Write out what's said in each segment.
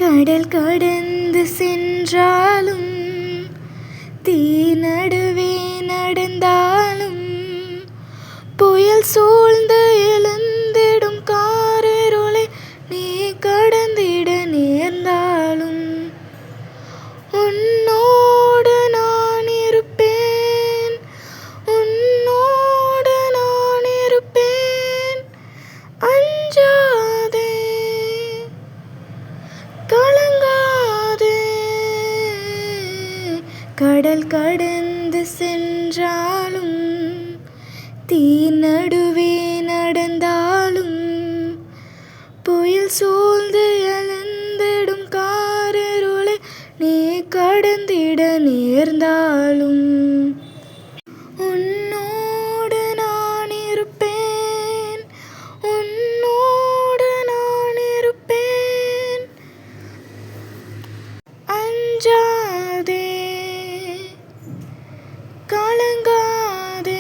கடல் கடந்து சென்றாலும் தீ நடுவே நடந்தாலும் புயல் சூழ்ந்து எழுந்திடும் காரிருளை நீ கடந்திட நேர்ந்தாலும் உன்னோடு நான் இருப்பேன், உன்னோடு நான் இருப்பேன். அஞ்சாதே, கலங்காதே. கடல் கடந்து சென்றாலும் தீ நடுவே நடந்தாலும் புயல் சூழ்ந்து எழுந்திடும் காரிருளை நீ கடந்திட நேர்ந்தாலும் உன்னோடு நான் இருப்பேன், உன்னோடு நான் இருப்பேன். அஞ்சாதே, கலங்காதே.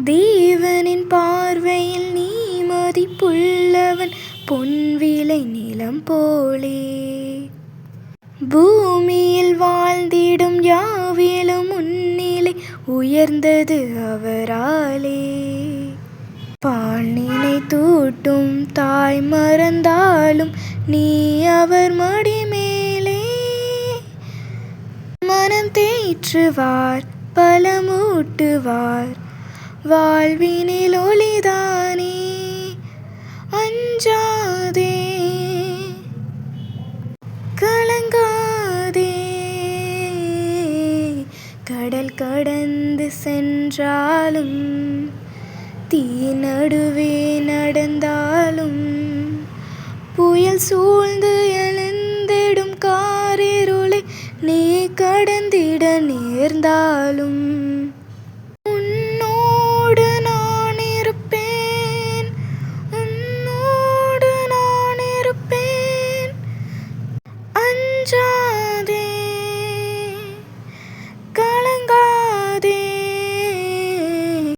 தேவனின் பார்வையில் நீ மதிப்புள்ளவன், பொன்விளை நிலம் போலே. பூமியில் வாழ்ந்திடும் யாவிலும் முன்னிலை உயர்ந்தது அவராலே. பால்நிலை தூட்டும் தாய் மறந்தாலும் நீ அவர் மடி மேலே. மனம் தேற்றுவார், பலமூட்டுவார், வாழ்வினில் ஒளிதானே. அஞ்சாதே, கலங்காதே. கடல் கடந்து சென்றாலும் தீ நடுவே நடந்தாலும் புயல் சூழ்ந்து எழுந்திடும் காரிருளை நீ கடந்திட நேர்ந்தாலும் உன்னோடு நான் இருப்பேன், உன்னோடு நான் இருப்பேன். அஞ்சா